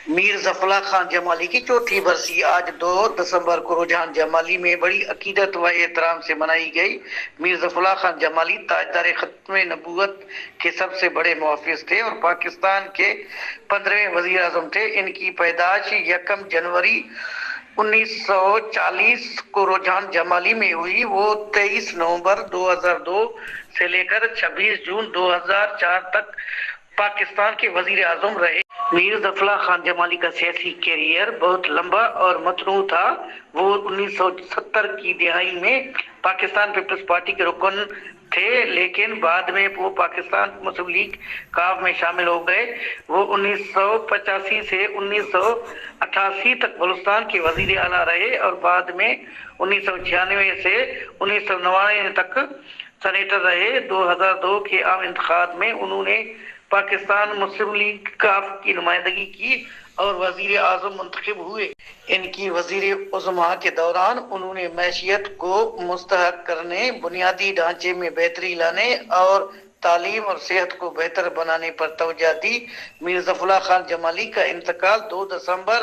میر ظفراللہ خان جمالی کی چوتھی برسی آج 2 دسمبر کو رجحان جمالی میں بڑی عقیدت و احترام سے منائی گئی۔ میر ظفراللہ خان جمالی تاجدار ختم نبوت کے سب سے بڑے محافظ تھے اور پاکستان کے 15ویں وزیر اعظم تھے۔ ان کی پیدائش 1 جنوری 1940 کو رجحان جمالی میں ہوئی۔ وہ 23 نومبر 2002 سے لے کر 26 جون 2004 تک پاکستان کے وزیر اعظم رہے۔ میر ظفراللہ خان جمالی کا سیاسی کیریئر بہت لمبا اور متنوع تھا۔ وہ 1970 کی دہائی میں پاکستان پیپلز پارٹی کے رکن تھے، لیکن بعد میں وہ پاکستان مسلم لیگ کاف میں شامل ہو گئے۔ وہ 1985 سے 1988 تک بلوچستان کے وزیر اعلیٰ رہے اور بعد میں 1996 سے 1999 تک سینیٹر رہے۔ 2002 کے عام انتخابات میں انہوں نے پاکستان مسلم لیگ کاف کی نمائندگی کی اور وزیر اعظم منتخب ہوئے۔ ان کی وزیر عظمہ کے دوران انہوں نے معیشت کو مستحکم کرنے، بنیادی ڈھانچے میں بہتری لانے اور تعلیم اور صحت کو بہتر بنانے پر توجہ دی۔ میر ظفراللہ خان جمالی کا انتقال 2 دسمبر